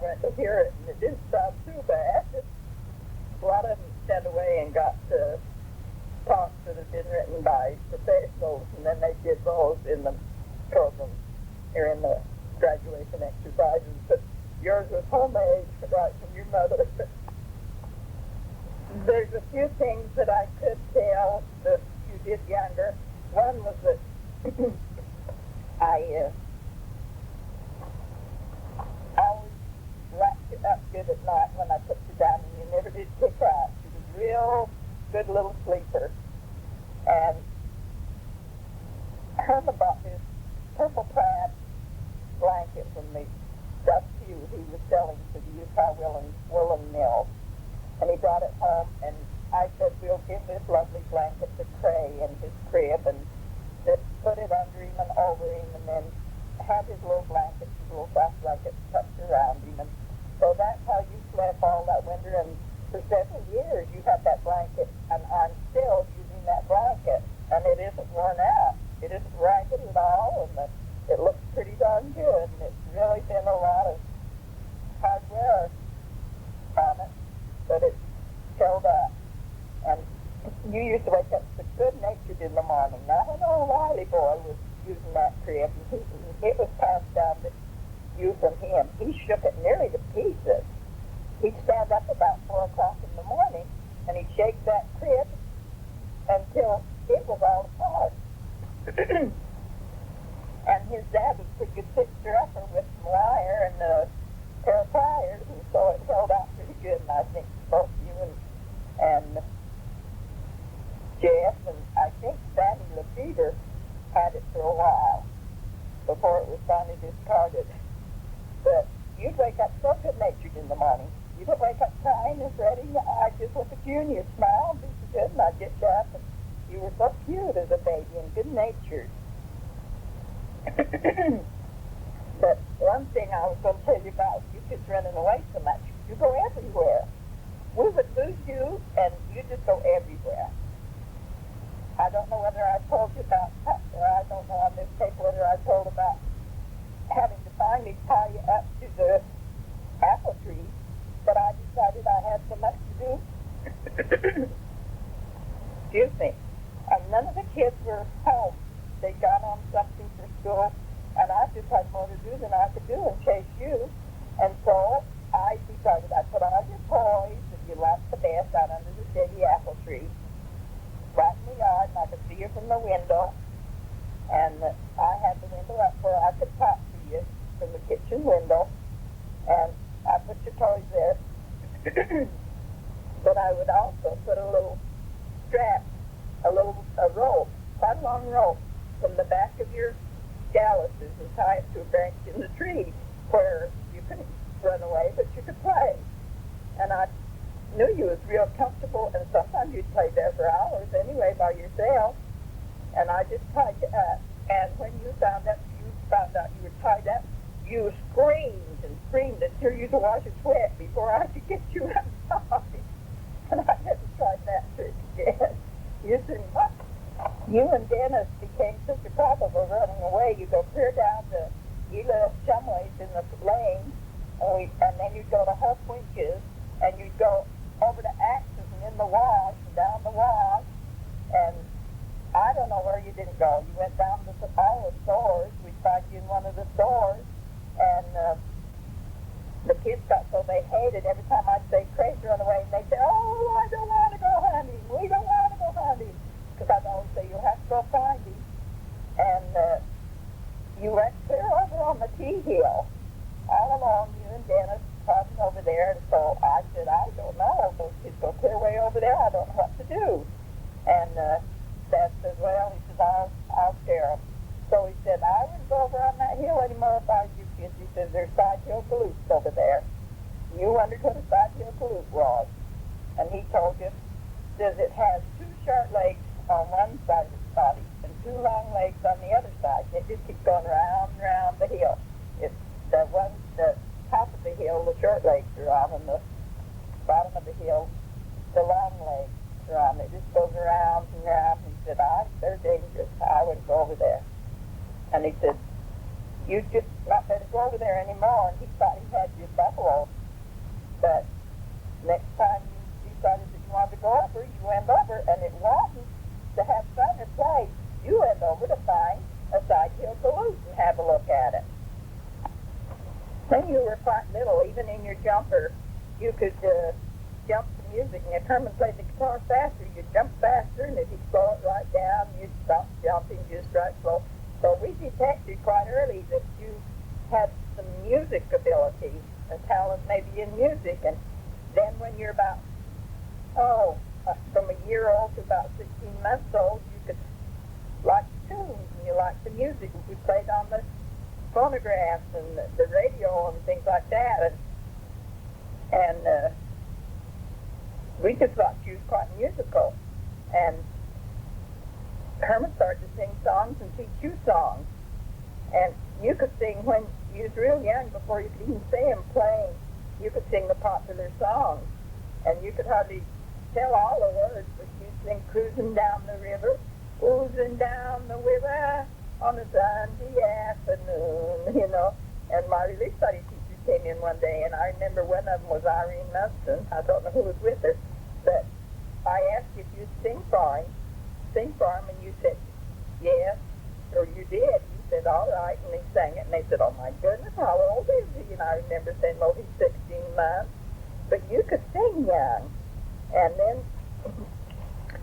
went to hear it, and it didn't sound too bad. A lot of them sent away and got talks that had been written by professionals, and then they did those in the program, or in the graduation exercises. But yours was homemade, right from your mother. There's a few things that I could tell that you did younger. One was that I always wrapped you up good at night when I put you down, and you never did kick out. You was a real good little sleeper. And Herman bought this purple plaid blanket from the Dust Pew he was selling to the Utah Woolen Mill. And he brought it home, and I said, we'll give this lovely blanket to Cray in his crib, and just put it under him and over him, and then have his little blanket, his little soft blanket tucked around him. And so that's how you slept all that winter, and for several years you had that blanket, and I'm still using that blanket, and it isn't worn out. It isn't ragged at all, and it looks pretty darn good, and it's really been a lot of hard wear on it, but it's held up. And you used to wake up so good-natured in the morning. Now, I know Wiley boy was using that crib, and it was passed down to you from him. He shook it nearly to pieces. He'd stand up about 4 o'clock in the morning, and he'd shake that crib until it was all apart. And his dad was a pretty good fixer-upper with some wire and a pair of pliers, and so it held out pretty good. And I think both you and Geff, and I think Sandy Lefever had it for a while before it was finally discarded. But you'd wake up so good-natured in the morning. You didn't wake up crying and fretting. I'd just look at you and you'd smile and be so good, and I'd get you up, and you were so cute as a baby and good-natured. But one thing I was going to tell you about you kids running away so much, you go everywhere. We would lose you, and you just go everywhere. I don't know whether I told you about, or I don't know on this tape whether I told about having to finally tie you up to the apple tree, but I decided I had so much to do. Excuse me. And none of the kids were home. They got on something for school, and I just had more to do than I could do and chase you. And so I decided I'd put on your toys, and you left the best out under the shady apple tree, right in the yard, and I could see you from the window. And I had the window up where I could talk to you from the kitchen window, and I put your toys there. But I would also put a little strap, a rope, quite a long rope, from the back of your galluses and tie it to a branch in the tree where you couldn't run away, but you could play. And I knew you was real comfortable, and sometimes you'd play there for hours anyway by yourself. And I just tied you up. And when you found out you were tied up, you screamed and screamed until you could wash your sweat before I could get you outside. And I had to try that trick again. You and Dennis became such a problem of running away. You go clear down to Gila Shumways in the lane, and then you'd go to Huffwinch's, and you'd go over to Axe's and in the wash, and down the wash, and I don't know where you didn't go. You went down to all the stores. We'd find you in one of the stores, and the kids got so they hated every time I'd say Craig run away, and they'd say, oh, I don't want to go hunting. We don't want to go hunting. Because I'd always say, you'll have to go find him. And you went clear over on the T-Hill. All along, you and Dennis talking over there. And so I said, I don't know. Those kids go clear way over there. I don't know what to do. And Dad says, well, he says, I'll scare them. So he said, I wouldn't go over on that hill anymore if I was you kids. He says, there's Side Hill galoots over there. You wondered what a Side Hill galoot was. And he told you, says it has 2 short legs on one side of its body and 2 long legs on the other side. It just keeps going round and round the hill. It's the top of the hill, the short legs are on, and the bottom of the hill, the long legs are on. It just goes around and round. He said, they're dangerous. I wouldn't go over there. And he said, you just not better go over there anymore. And he thought he had your buffalo you were quite little, even in your jumper, you could jump to music. And if Herman played the guitar faster, you'd jump faster, and if he'd slow it right down, you'd stop jumping just right slow. So we detected quite early that you had some music ability, a talent maybe in music. And then when you're about, from a year old to about 16 months old, you could like tunes and you liked the music. We played on the phonographs and the radio and things like that. And we just thought she was quite musical. And Herman started to sing songs and teach you songs. And you could sing when you was real young, before you could even see him playing. You could sing the popular songs. And you could hardly tell all the words, but you'd sing Cruising Down the River, oozing down the river on a Sunday afternoon, you know. And my relief study teacher came in one day, and I remember one of them was Irene Muston. I don't know who was with her, but I asked if you'd sing for him, and you said, yes, or you did. You said, all right, and he sang it, and they said, oh my goodness, how old is he? And I remember saying, well, he's 16 months. But you could sing young. And then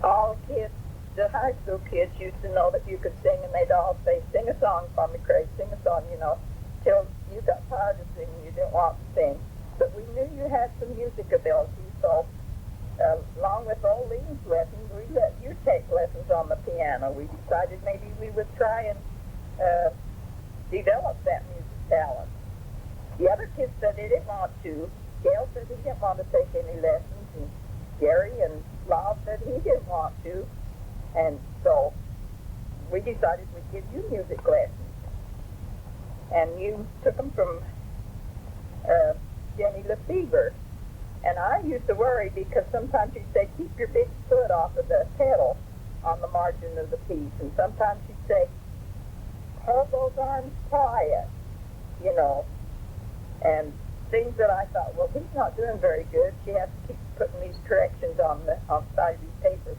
all kids, the high school kids, used to know that you could sing, and they'd all say, sing a song for me, Cray, sing a song, you know, till you got tired of singing, you didn't want to sing. But we knew you had some music ability, so along with Olene's lessons, we let you take lessons on the piano. We decided maybe we would try and develop that music talent. The other kids said they didn't want to. Gail said he didn't want to take any lessons, and Gary and Lyle said he didn't want to. And so we decided we'd give you music lessons. And you took them from Jenny Lefevre. And I used to worry because sometimes she'd say, keep your big foot off of the pedal on the margin of the piece. And sometimes she'd say, hold those arms quiet, you know. And things that I thought, well, he's not doing very good. She has to keep putting these corrections on the side of these papers.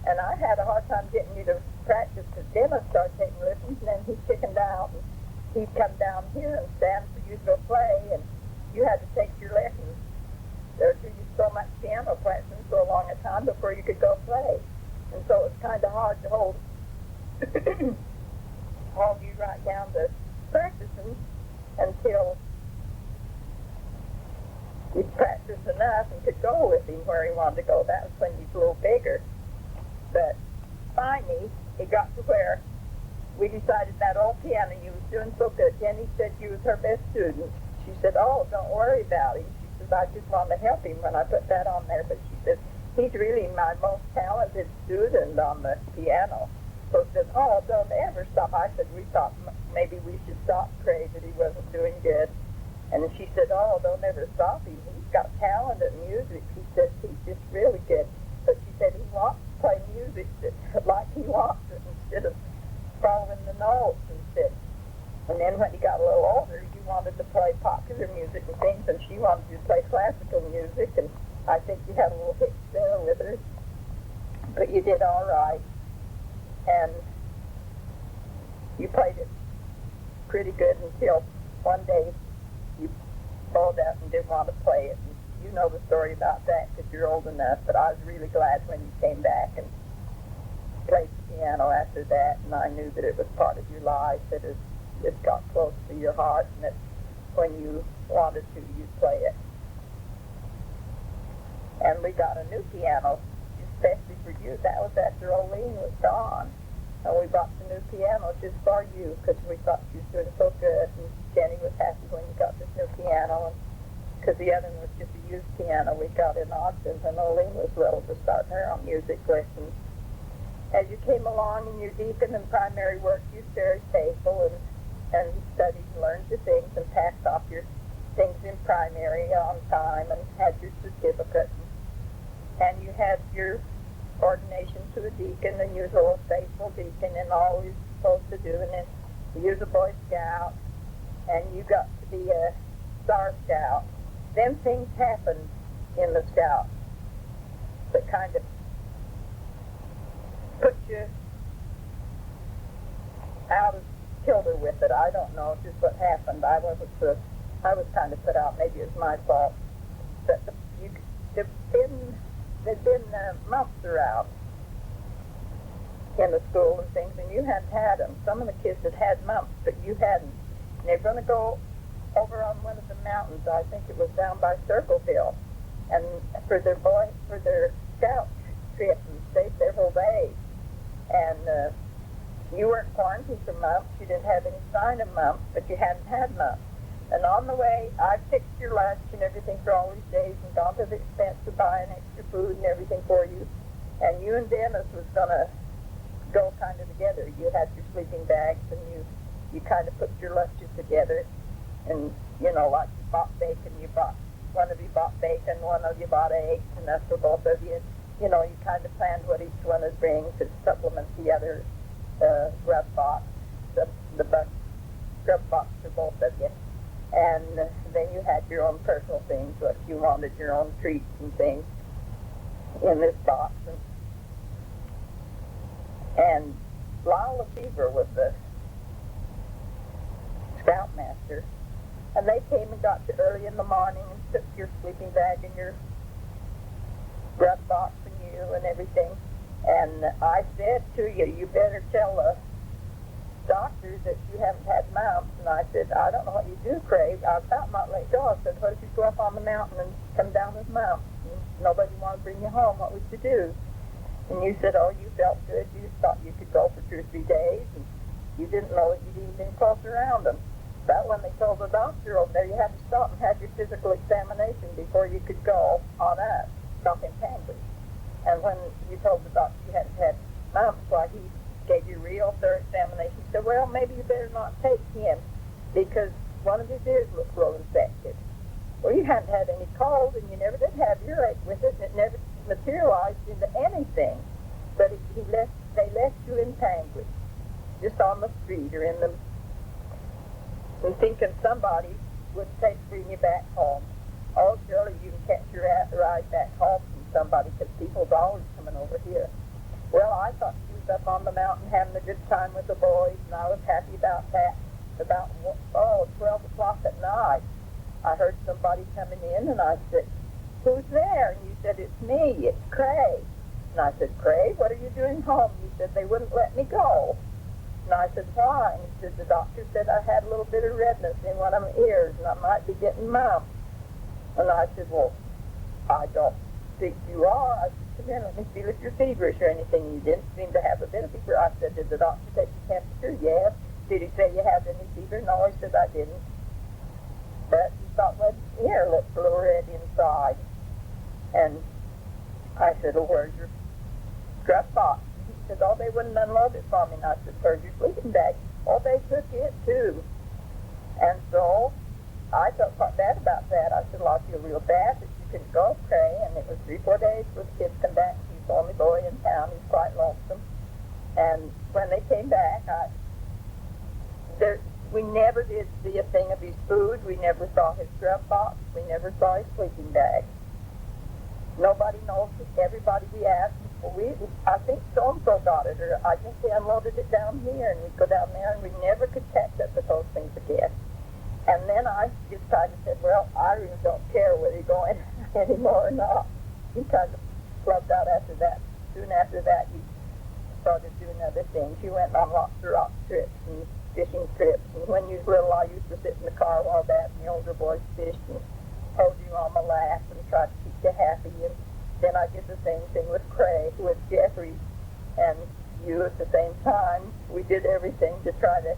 And I had a hard time getting you to practice because Dennis started taking lessons, and then he'd chickened out, and he'd come down here and stand for you to go play, and you had to take your lessons. There do you so much piano practicing for a long time before you could go play. And so it was kind of hard to hold you right down to practicing until you'd practice enough and could go with him where he wanted to go. That was when he was a little bigger. But finally, it got to where we decided that old piano, you was doing so good. Jenny said you was her best student. She said, oh, don't worry about him. She said, I just wanted to help him when I put that on there. But she said, he's really my most talented student on the piano. So she said, oh, don't ever stop. I said, we thought maybe we should stop Cray, that he wasn't doing good. And she said, oh, don't ever stop him. He's got talent at music. She said, he's just really good. But she said he wants to play music like he wants it instead of following the notes instead. And then when he got a little older, you wanted to play popular music and things, and she wanted you to play classical music, and I think you had a little hitch there with her. But you did all right. And you played it pretty good until one day you pulled out and didn't want to play it. And you know the story about that because you're old enough, but I was really glad when you came back and played the piano after that, and I knew that it was part of your life, that it got close to your heart, and that when you wanted to, you'd play it. And we got a new piano, especially for you. That was after Olene was gone. And we bought the new piano just for you because we thought you was doing so good, and Jenny was happy when you got this new piano, because the other one was just a used piano we got in auction, and Olene was little to start her on music lessons. As you came along in your deacon and primary work, you was very faithful and studied and learned your things and passed off your things in primary on time and had your certificate. And you had your ordination to a deacon, and you was a little faithful deacon and all you were supposed to do. And then you was a Boy Scout, and you got to be a Star Scout. Then things happened in the Scouts that kind of put you out of kilter with it. I don't know just what happened. I I was kind of put out. Maybe it was my fault. But there'd been mumps around in the school and things, and you hadn't had them. Some of the kids had had mumps, but you hadn't. And they're going to go over on one of the mountains. I think it was down by Circleville, and for their scout trip and stay several days. And you weren't quarantined for mumps. You didn't have any sign of mumps, but you hadn't had mumps. And on the way, I fixed your lunch and everything for all these days and gone to the expense of buying extra food and everything for you. And you and Dennis was going to go kind of together. You had your sleeping bags, and you kind of put your lunches together. And, you know, like you bought bacon, one of you bought bacon, one of you bought eggs, and that's for both of you. You know, you kind of planned what each one would bring to supplement the other grub box, the grub box for both of you. And then you had your own personal things, what you wanted, your own treats and things in this box. And Lyle Lefevre was the scoutmaster. And they came and got you early in the morning and took your sleeping bag and your grub box and you and everything. And I said to you, you better tell the doctor that you haven't had mumps. And I said, I don't know what you do, Cray. I thought not let go. I said, what if you go up on the mountain and come down with mumps? And nobody wanted to bring you home. What would you do? And you said, oh, you felt good. You thought you could go for 2 or 3 days. And you didn't know that you'd even been close around them. But when they told the doctor over there, you had to stop and have your physical examination before you could go on up, stop in Panguitch. And when you told the doctor you hadn't had mumps, why he gave you a real thorough examination. He said, well, maybe you better not take him because one of his ears looked real infected. Well, you hadn't had any cold, and you never did have earache with it, and it never materialized into anything. But they left you in Panguitch, just on the street or in the, and thinking somebody would bring you back home. Oh, surely you can catch your ride back home from somebody because people's always coming over here. Well, I thought she was up on the mountain having a good time with the boys, and I was happy about that. About 12 o'clock at night, I heard somebody coming in, and I said, who's there? And you said, it's me, it's Cray. And I said, Cray, what are you doing home? You said, they wouldn't let me go. And I said, why? And he said, the doctor said I had a little bit of redness in one of my ears, and I might be getting mumps. And I said, well, I don't think you are. I said, come here, let me feel if you're feverish or anything. You didn't seem to have a bit of fever. I said, did the doctor take your temperature? Yes. Did he say you had any fever? No, he said I didn't. But he thought my ear looked a little red inside. And I said, well, where's your strap box? He said, oh, they wouldn't unload it for me. And I said, where's your sleeping bag? Oh, they took it too. And so I felt quite bad about that. I said, well, I feel real bad that you couldn't go, Cray. And it was 3-4 days before the kids come back. He's the only boy in town. He's quite lonesome. And when they came back, we never did see a thing of his food. We never saw his grub box. We never saw his sleeping bag. Nobody knows. Everybody we asked, well, I think so-and-so got it, or I think they unloaded it down here, and we'd go down there, and we never could catch up with those things again. And then I just kind of said, well, I really don't care whether you're going anymore or not. He kind of flubbed out after that. Soon after that, he started doing other things. He went on lots of rock trips and fishing trips. And when you was little, I used to sit in the car while Dad and the older boys fished and hold you on my lap and try to keep you happy. And then I did the same thing with Cray, with Jeffrey, and you at the same time. We did everything to try to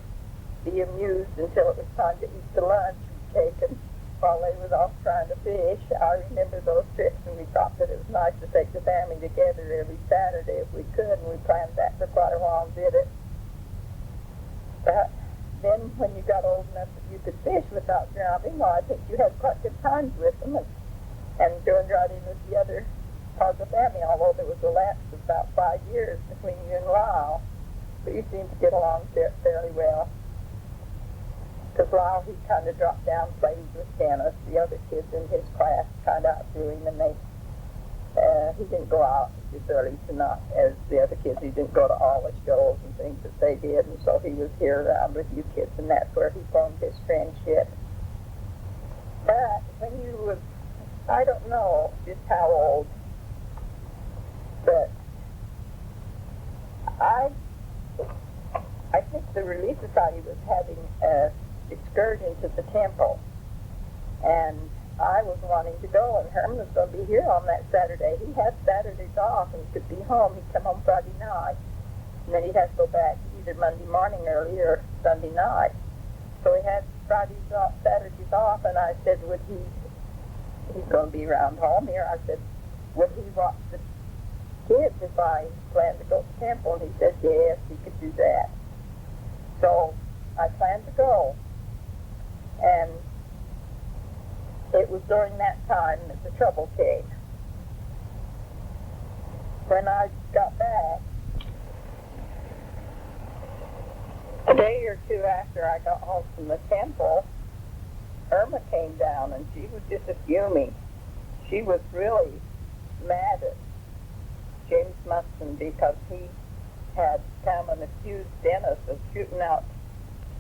be amused until it was time to eat the lunch we'd taken while they was off trying to fish. I remember those trips, and we thought that it was nice to take the family together every Saturday if we could, and we planned that for quite a while and did it. But then when you got old enough that you could fish without drowning, well, I think you had quite good times with them and joined right in with the other part of the family, although there was a lapse of about 5 years between you and Lyle. But you seemed to get along fairly well. Because Lyle, he kind of dropped down, played with Dennis. The other kids in his class kind of outgrew him, and he didn't go out as early tonight as the other kids. He didn't go to all the shows and things that they did, and so he was here around with you kids, and that's where he formed his friendship. But when you was, I don't know just how old, but I think the Relief Society was having a excursion to the temple, and I was wanting to go, and Herman was going to be here on that Saturday. He had Saturdays off, and he could be home. He'd come home Friday night, and then he'd have to go back either Monday morning early or Sunday night. So he had Fridays off, Saturdays off, and I said, he's going to be around home here. I said, would he watch the kids if I planned to go to the temple? And he said, yes, he could do that. So I planned to go, and it was during that time that the trouble came. When I got back, a day or two after I got home from the temple, Irma came down, and she was just fuming. She was really mad at James Mustin because he had come and accused Dennis of shooting out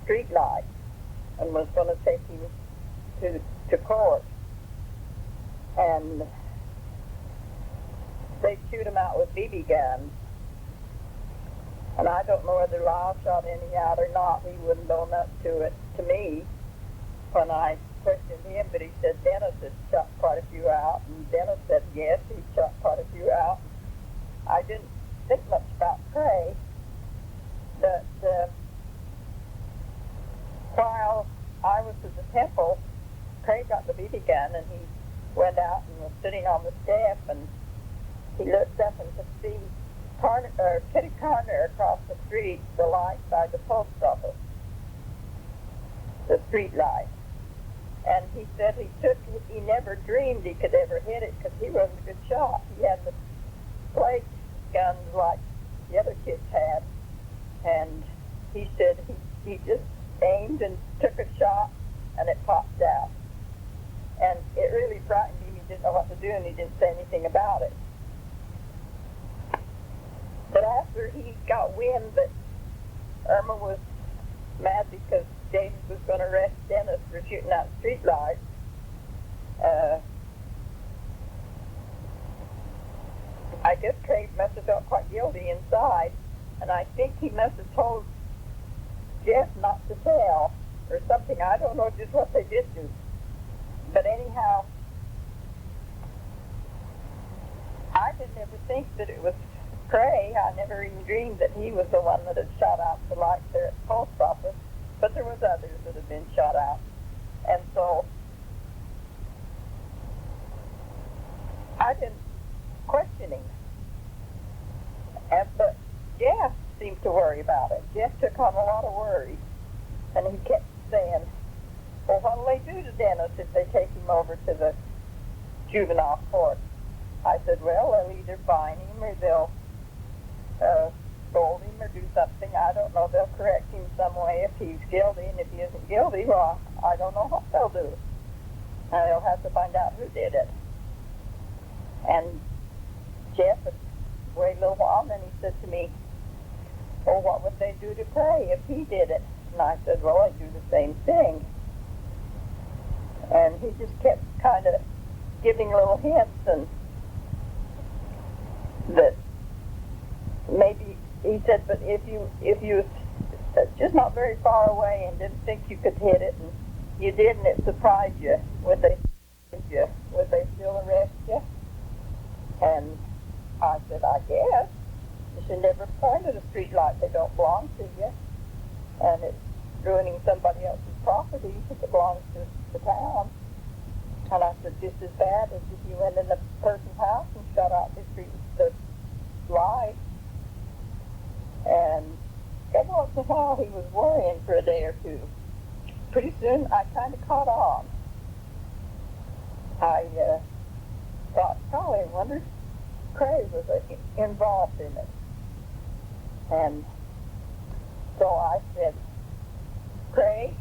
street lights and was going to take him to court. And they shoot him out with BB guns. And I don't know whether Lyle shot any out or not. He wouldn't own up to it to me when I questioned him, but he said Dennis had shot quite a few out, and Dennis said yes, he shot quite a few out. I didn't think much about Cray, but while I was at the temple, Cray got the BB gun, and he went out and was sitting on the step, and he looked up and could see Kitty Carter across the street, the light by the post office, the street light. And he said he never dreamed he could ever hit it because he wasn't a good shot. He had the blade guns like the other kids had, and he said he just aimed and took a shot, and it popped out. And it really frightened him. He didn't know what to do, and he didn't say anything about it. But after he got wind that Irma was mad because James was going to arrest Dennis for shooting out street lights, I guess Craig must have felt quite guilty inside, and I think he must have told Geff not to tell or something. I don't know just what they did do. But anyhow, I didn't ever think that it was Cray. I never even dreamed that he was the one that had shot out the lights there at the post office. But there was others that had been shot out. And so I didn't question him. But Geff seemed to worry about it. Geff took on a lot of worry. And he kept saying, well, what will they do to Dennis if they take him over to the Juvenile Court? I said, well, they'll either fine him or they'll scold him or do something. I don't know. They'll correct him some way if he's guilty, and if he isn't guilty, well, I don't know what they'll do. And they'll have to find out who did it. And Geff had waited a little while, and then he said to me, well, what would they do to Cray if he did it? And I said, well, I'd do the same thing. And he just kept kind of giving little hints, and that maybe he said, but if you just not very far away and didn't think you could hit it, and you did, and it surprised you, would they still arrest you? And I said, I guess. You should never point at a street light. They don't belong to you, and it's ruining somebody else's property if it belongs to the town. And I said, just as bad as if you went in a person's house and shut out the light. And every once in a while he was worrying for a day or two. Pretty soon I kind of caught on. I thought, golly, I wonder if Cray was involved in it. And so I said, Cray,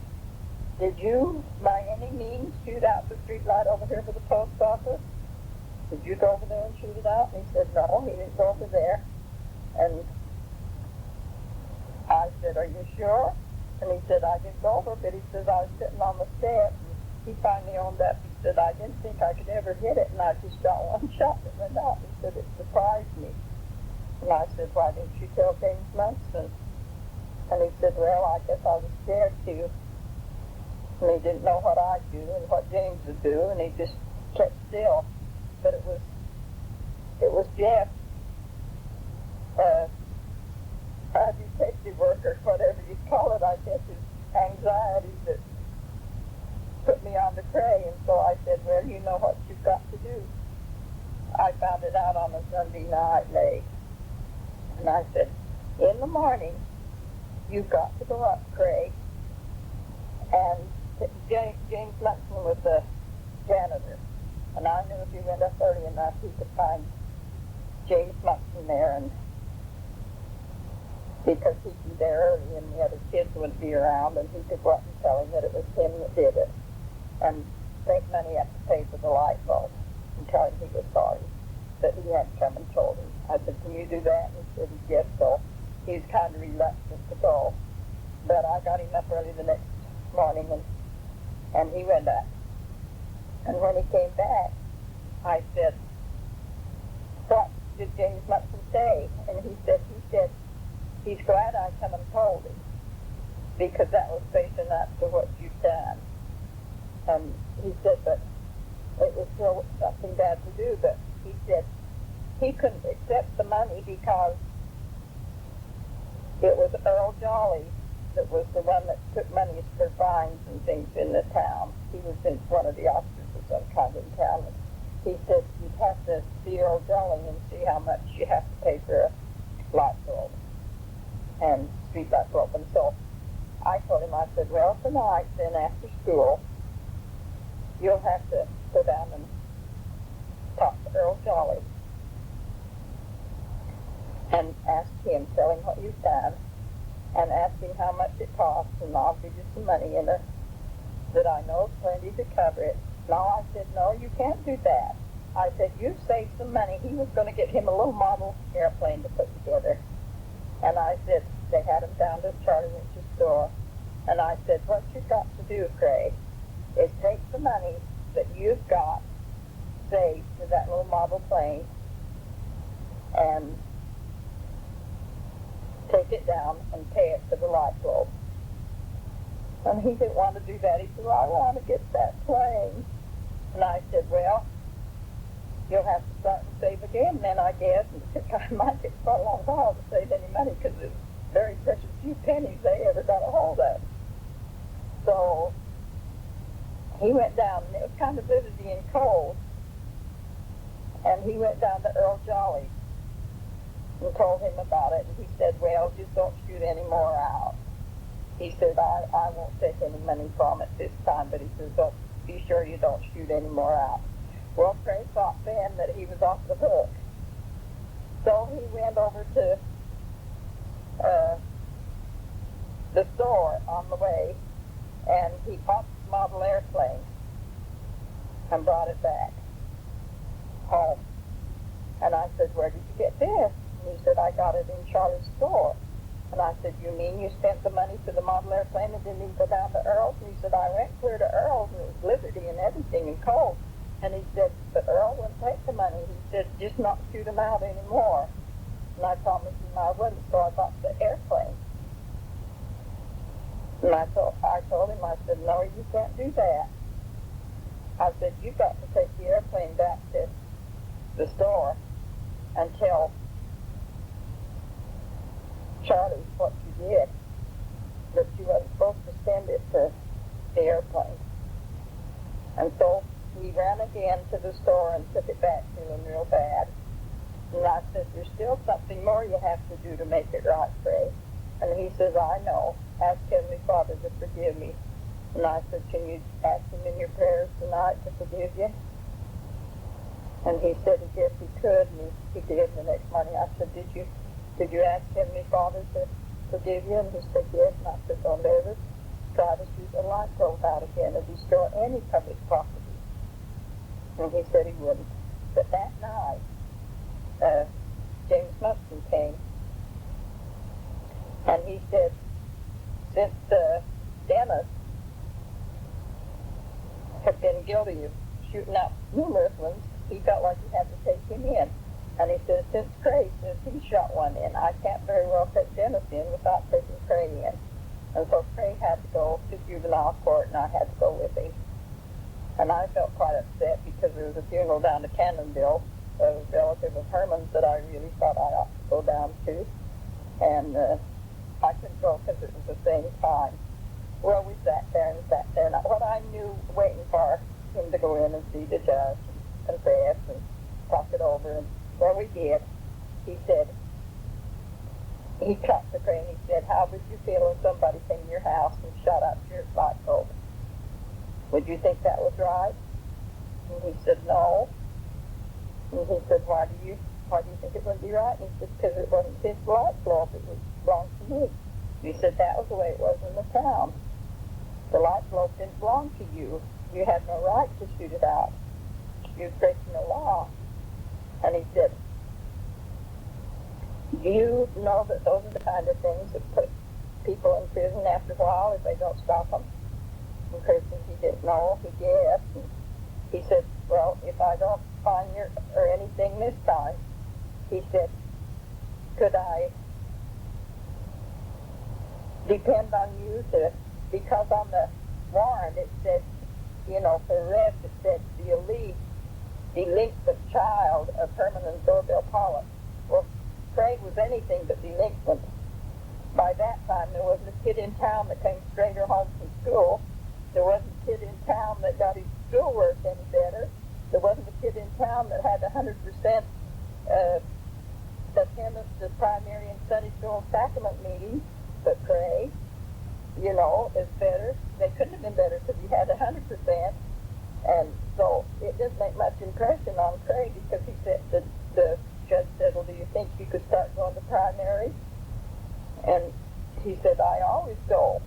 did you by any means shoot out the street light over here for the post office? Did you go over there and shoot it out? And he said, no, he didn't go over there. And I said, are you sure? And he said, I didn't go over, but he says, I was sitting on the steps, and he finally owned up. He said, I didn't think I could ever hit it, and I just shot one shot that went out. He said, it surprised me. And I said, why didn't you tell James Munson? And he said, well, I guess I was scared to. And he didn't know what I'd do and what James would do, and he just kept still. But it was Geff, a detective work or whatever you call it, I guess, his anxiety that put me on the Cray. And so I said, well, you know what you've got to do. I found it out on a Sunday night late. And I said, in the morning, you've got to go up Cray. And James Munson was the janitor. And I knew if he went up early enough, he could find James Munson there, and because he'd be there early and the other kids wouldn't be around, and he could go up and tell him that it was him that did it, and take money up to pay for the light bulb, and tell him he was sorry that he hadn't come and told him. I said, can you do that? And he said, yes. So he's kind of reluctant to go, but I got him up early the next morning, and he went up. And when he came back, I said, what did James Munson say? And he said, he's glad I come and told him, because that was facing up to what you've done. And he said, but it was still something bad to do, but he said he couldn't accept the money because it was Earl Jolly that was the one that took money for fines and things in the town. He was in one of the officers of some kind in town. And he said, you'd have to see Earl Jolly and see how much you have to pay for a light bulb and street light bulb. And so I told him, I said, well, tonight, then after school, you'll have to go down and talk to Earl Jolly and ask him, tell him what you've done, and ask him how much it costs, and I'll give you some money in it that I know is plenty to cover it. No, I said, no, you can't do that. I said, you've saved some money. He was going to get him a little model airplane to put together. And I said, they had him down to Charlie Lynch's store, and I said, what you've got to do, Cray, is take the money that you've got saved for that little model plane and take it down and pay it for the light bulb. And he didn't want to do that. He said, well, I want to get that plane. And I said, well, you'll have to start and save again then, I guess. And it might take quite a long while to save any money because it's very precious few pennies they ever got a hold of. So he went down, and it was kind of blizzardy and cold. And he went down to Earl Jolly and told him about it. And he said, well, just don't shoot any more out. He said, I won't take any money from it this time, but he says, don't be sure you don't shoot any more out. Well, Cray thought then that he was off the hook. So he went over to the store on the way, and he bought the model airplane and brought it back home. And I said, where did you get this? And he said, I got it in Charlie's store. And I said, you mean you spent the money for the model airplane and didn't even go down to Earl's? And he said, I went clear to Earl's, and it was blizzardy and everything and cold. And he said, but Earl wouldn't take the money. He said, just not shoot them out anymore. And I promised him I wouldn't, so I bought the airplane. And I told him, I said, no, you can't do that. I said, you've got to take the airplane back to the store and tell Charlie what you did, that you weren't supposed to send it to the airplane. And so he ran again to the store and took it back to him real bad. And I said, there's still something more you have to do to make it right, Cray. And he says, I know. Ask Heavenly Father to forgive me. And I said, can you ask him in your prayers tonight to forgive you? And he said, yes, he could, and he did. The next morning I said, did you ask Heavenly Father to forgive you? And he said, yes. And I said, don't ever try to shoot a light bulb out again or destroy any public property. And he said he wouldn't. But that night, James Munson came, and he said, since Dennis had been guilty of shooting out numerous ones, he felt like he had to take him in. And he said, since Cray says he shot one in, I can't very well take Dennis in without taking Cray in. And so Cray had to go to Juvenile Court, and I had to go with him. And I felt quite upset because there was a funeral down to Cannonville, a relative of Herman's that I really thought I ought to go down to. And I couldn't go because it was the same time. Well, we sat there and sat there. And what I knew waiting for him to go in and see the judge and confess and talk it over, and well, we did. He said, he talked to Cray and he said, how would you feel if somebody came to your house and shot out your light bulb? Would you think that was right? And he said, no. And he said, why do you think it wouldn't be right? And he said, because it wasn't his light bulb, it belonged to me. And he said, that was the way it was in the town. The light bulb didn't belong to you. You had no right to shoot it out. You was breaking the law. And he said, do you know that those are the kind of things that put people in prison after a while if they don't stop them? And Cray said he didn't know. He guessed. And he said, well, if I don't find your or anything this time, he said, could I depend on you to, because on the warrant it said, you know, for arrest it said the delinquent child of Herman and Zora Bell. Well, Craig was anything but delinquent. By that time, there wasn't a kid in town that came straighter home from school. There wasn't a kid in town that got his schoolwork any better. There wasn't a kid in town that had 100% attendance to primary and Sunday school and sacrament meetings. But Cray, you know, is better. They couldn't have been better because he had 100%. And so it didn't make much impression on Cray because he said, the judge said, well, do you think you could start going to primary? And he said, I always go.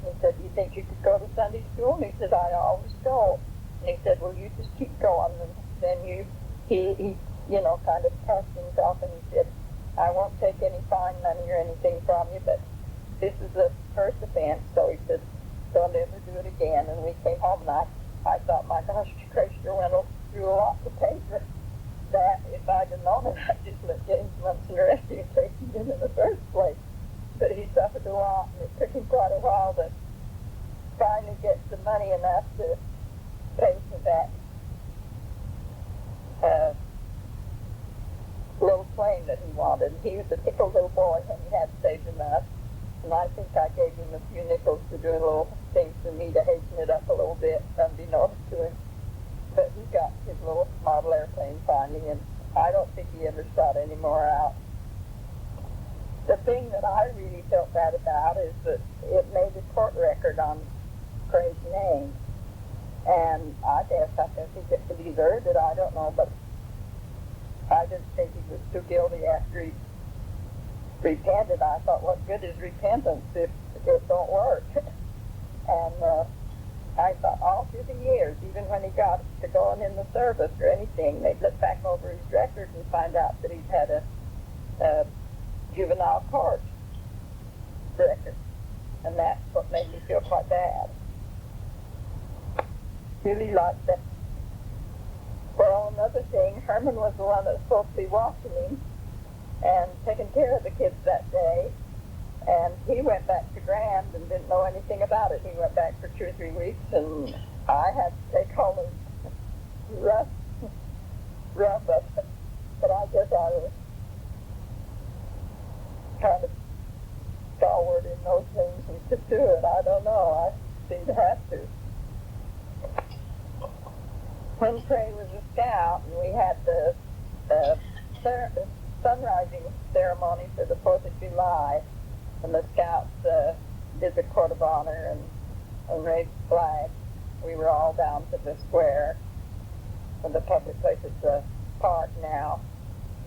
He said, you think you could go to Sunday school? And he said, I always go. And he said, well, you just keep going. And then he you know, kind of touched himself and he said, I won't take any fine money or anything from you, but this is the first offense. So he said, don't ever do it again. And we came home and I thought, my gosh, Cray sure went through a lot of paper. That if I'd have known it, I'd just let James Munson arrest him and take him in the first place. But he suffered a lot, and it took him quite a while to finally get the money enough to pay for that little claim that he wanted. He was a tickled little boy when he had saved enough, and I think I gave him a few nickels for doing little things for me to hasten it up a little bit, unbeknownst to him. But he got his little model airplane finally, and I don't think he ever shot any more out. The thing that I really felt bad about is that it made a court record on Cray's name. And I guess he deserved it, I don't know, but I didn't think he was too guilty after he repented. I thought, what good is repentance if it don't work? And I thought all through the years, even when he got to going in the service or anything, they'd look back over his record and find out that he'd had a Juvenile Court record. And that's what made me feel quite bad. Really liked that. Well, another thing, Herman was the one that was supposed to be watching him and taking care of the kids that day. And he went back to Grand and didn't know anything about it. He went back for 2 or 3 weeks, and I had to take all the rough of it. But I guess I was kind of stalwart in those things and could do it. I don't know. I seem to have to. When Cray was a scout, and we had the sunrising ceremony for the 4th of July, and the scouts did the court of honor and raised the flag. We were all down to the square of the public place. It's a park now,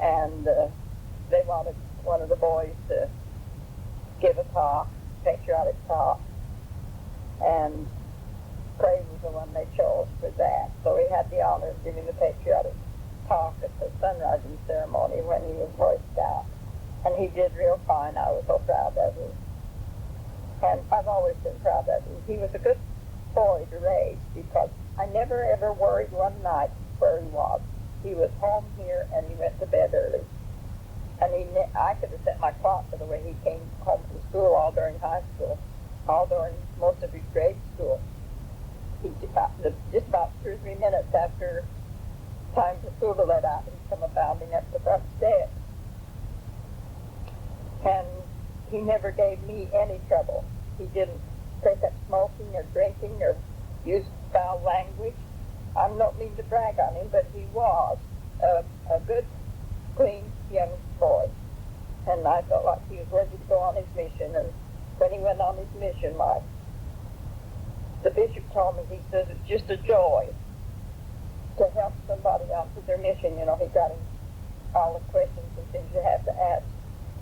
and they wanted one of the boys to give a talk, patriotic talk, and Cray was the one they chose for that. So he had the honor of giving the patriotic talk at the sunrising ceremony when he was Boy Scout. And he did real fine. I was so proud of him. And I've always been proud of him. He was a good boy to raise because I never ever worried one night where he was. He was home here and he went to bed early. And I could have set my clock for the way he came home from school all during high school, all during most of his grade school. Just about 2 or 3 minutes after time for school to let out, he'd come bounding up the front steps. And he never gave me any trouble. He didn't take up smoking or drinking or use foul language. I don't mean to brag on him, but he was a good, clean young boy. And I felt like he was ready to go on his mission. And when he went on his mission, the bishop told me, he says, it's just a joy to help somebody out with their mission. You know, he got him all the questions and things you have to ask.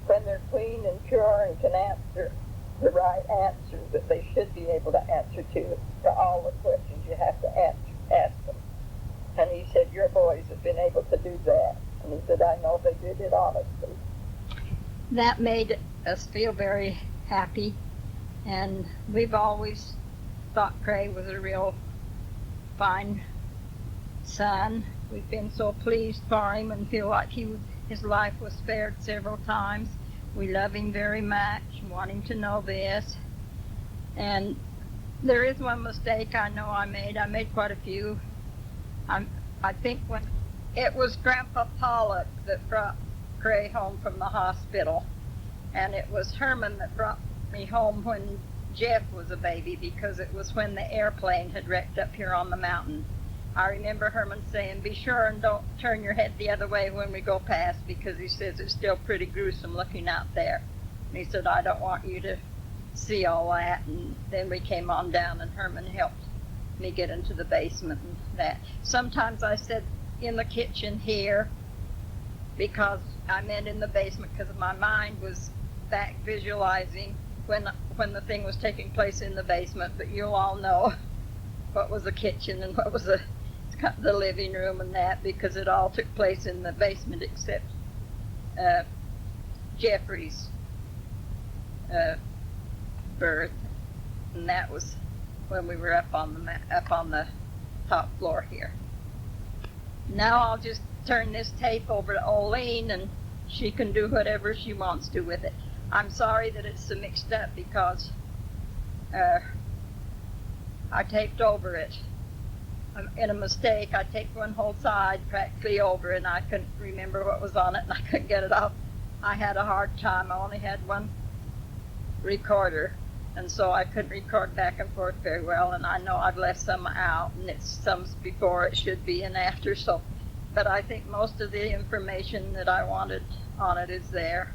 When they're clean and pure and can answer the right answers that they should be able to answer to all the questions you have to ask them. And he said, your boys have been able to do that. And he said, I know they did it honestly. That made us feel very happy. And we've always thought Cray was a real fine son. We've been so pleased for him and feel like his life was spared several times. We love him very much, want him to know this. And there is one mistake I know I made. I made quite a few. I think when it was Grandpa Pollock that brought Cray home from the hospital. And it was Herman that brought me home when Geff was a baby, because it was when the airplane had wrecked up here on the mountain. I remember Herman saying, be sure and don't turn your head the other way when we go past, because he says it's still pretty gruesome looking out there. And he said, I don't want you to see all that. And then we came on down and Herman helped me get into the basement and that. Sometimes I said in the kitchen here, because I meant in the basement, because my mind was back visualizing when the thing was taking place in the basement. But you'll all know what was the kitchen and what was the living room and that, because it all took place in the basement except Jeffrey's birth, and that was when we were up on the top floor here. Now I'll just turn this tape over to Olene, and she can do whatever she wants to with it. I'm sorry that it's so mixed up, because I taped over it. In a mistake, I taped one whole side practically over, and I couldn't remember what was on it, and I couldn't get it off. I had a hard time. I only had one recorder, and so I couldn't record back and forth very well, and I know I've left some out, and it's some before it should be and after, so. But I think most of the information that I wanted on it is there.